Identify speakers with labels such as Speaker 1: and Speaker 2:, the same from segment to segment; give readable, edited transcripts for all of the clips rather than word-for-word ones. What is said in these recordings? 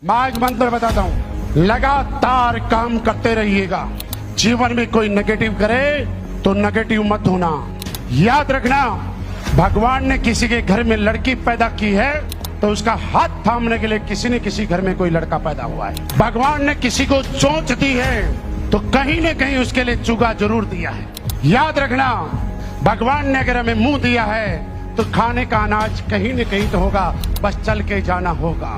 Speaker 1: मैं एक मंत्र बताता हूँ, लगातार काम करते रहिएगा। जीवन में कोई नेगेटिव करे तो नेगेटिव मत होना। याद रखना, भगवान ने किसी के घर में लड़की पैदा की है तो उसका हाथ थामने के लिए किसी न किसी घर में कोई लड़का पैदा हुआ है। भगवान ने किसी को चोंच दी है तो कहीं न कहीं उसके लिए चुगा जरूर दिया है। याद रखना, भगवान ने अगर हमें मुंह दिया है तो खाने का अनाज कहीं न कहीं तो होगा, बस चल के जाना होगा।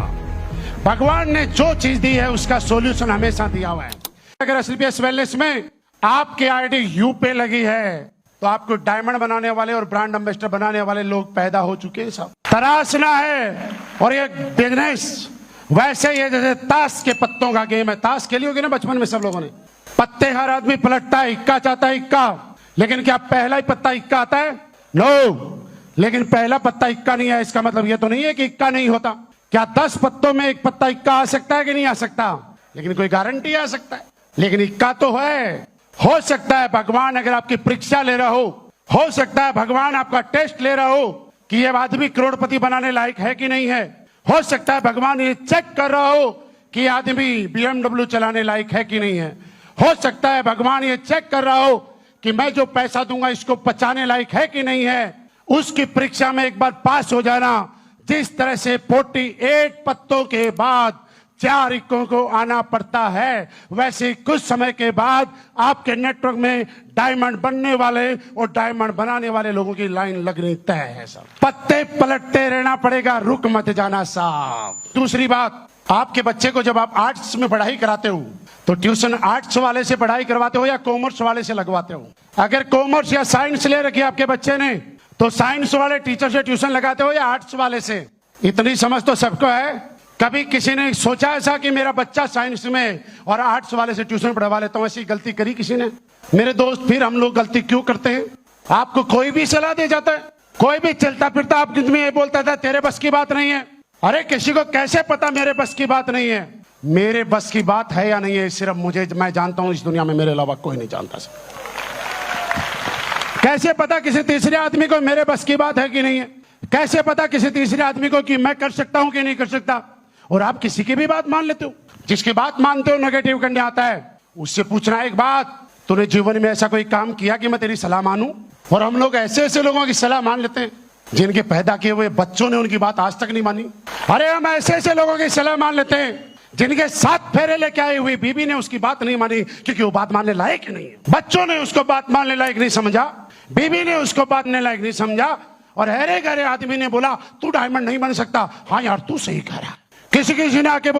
Speaker 1: भगवान ने जो चीज दी है उसका सॉल्यूशन हमेशा दिया हुआ है। अगर एसपीएस वेलनेस में आपकी आईडी यू पे लगी है तो आपको डायमंड बनाने वाले और ब्रांड एम्बेसडर बनाने वाले लोग पैदा हो चुके हैं। सब तराशना है और ये बिजनेस वैसे ही है जैसे ताश के पत्तों का गेम है। ताश खेली होगी ना बचपन में सब लोगों ने। पत्ते हर आदमी पलटता है, इक्का चाहता है इक्का, लेकिन क्या पहला ही पत्ता इक्का आता है? नो, लेकिन पहला पत्ता इक्का नहीं है इसका मतलब ये तो नहीं है कि इक्का नहीं होता। क्या 10 पत्तों में एक पत्ता इक्का आ सकता है कि नहीं आ सकता? लेकिन कोई गारंटी आ सकता है, लेकिन इक्का तो है। हो सकता है भगवान अगर आपकी परीक्षा ले रहा हो सकता है भगवान आपका टेस्ट ले रहा हो कि ये आदमी करोड़पति बनाने लायक है कि नहीं है। हो सकता है भगवान ये चेक कर रहा हो कि ये आदमी BMW चलाने लायक है कि नहीं है। हो सकता है भगवान ये चेक कर रहा हो कि मैं जो पैसा दूंगा इसको पचाने लायक है कि नहीं है। उसकी परीक्षा में एक बार पास हो जाना। जिस तरह से 48 पत्तों के बाद 4 इक्कों को आना पड़ता है, वैसे कुछ समय के बाद आपके नेटवर्क में डायमंड बनने वाले और डायमंड बनाने वाले लोगों की लाइन लगनी तय है। सब पत्ते पलटते रहना पड़ेगा, रुक मत जाना साहब। दूसरी बात, आपके बच्चे को जब आप आर्ट्स में पढ़ाई कराते हो तो ट्यूशन आर्ट्स वाले से पढ़ाई करवाते हो या कॉमर्स वाले से लगवाते हो? अगर कॉमर्स या साइंस ले रखी आपके बच्चे ने तो साइंस वाले टीचर से ट्यूशन लगाते हो या आर्ट्स वाले से? इतनी समझ तो सबको है। कभी किसी ने सोचा ऐसा कि मेरा बच्चा साइंस में और आर्ट्स वाले से ट्यूशन पढ़वा लेता हूं? ऐसी गलती करी किसी ने? मेरे दोस्त, फिर हम लोग गलती क्यों करते हैं? आपको कोई भी सलाह दे जाता है, कोई भी चलता फिरता आपके में ये बोलता था तेरे बस की बात नहीं है। अरे किसी को कैसे पता मेरे बस की बात नहीं है? मेरे बस की बात है या नहीं है सिर्फ मैं जानता हूं, इस दुनिया में मेरे अलावा कोई नहीं जानता। कैसे पता किसी तीसरे आदमी को मेरे बस की बात है कि नहीं है? कैसे पता किसी तीसरे आदमी को कि मैं कर सकता हूं कि नहीं कर सकता? और आप किसी की भी बात मान लेते हो। जिसकी बात मानते हो नेगेटिव करने आता है, उससे पूछना एक बात, तूने जीवन में ऐसा कोई काम किया कि मैं तेरी सलाह मानूं? और हम लोग ऐसे ऐसे लोगों की सलाह मान लेते हैं जिनके पैदा किए हुए बच्चों ने उनकी बात आज तक नहीं मानी। अरे हम ऐसे ऐसे लोगों की सलाह मान लेते हैं जिनके 7 फेरे लेके आई हुई बीबी ने उसकी बात नहीं मानी क्योंकि वो बात मानने लायक नहीं है। बच्चों ने उसको बात मानने लायक नहीं समझा, बीबी ने उसको बात मानने लायक नहीं समझा, और हरे गहरे आदमी ने बोला तू डायमंड नहीं बन सकता। हाँ यार तू सही कह रहा। किसी ने आके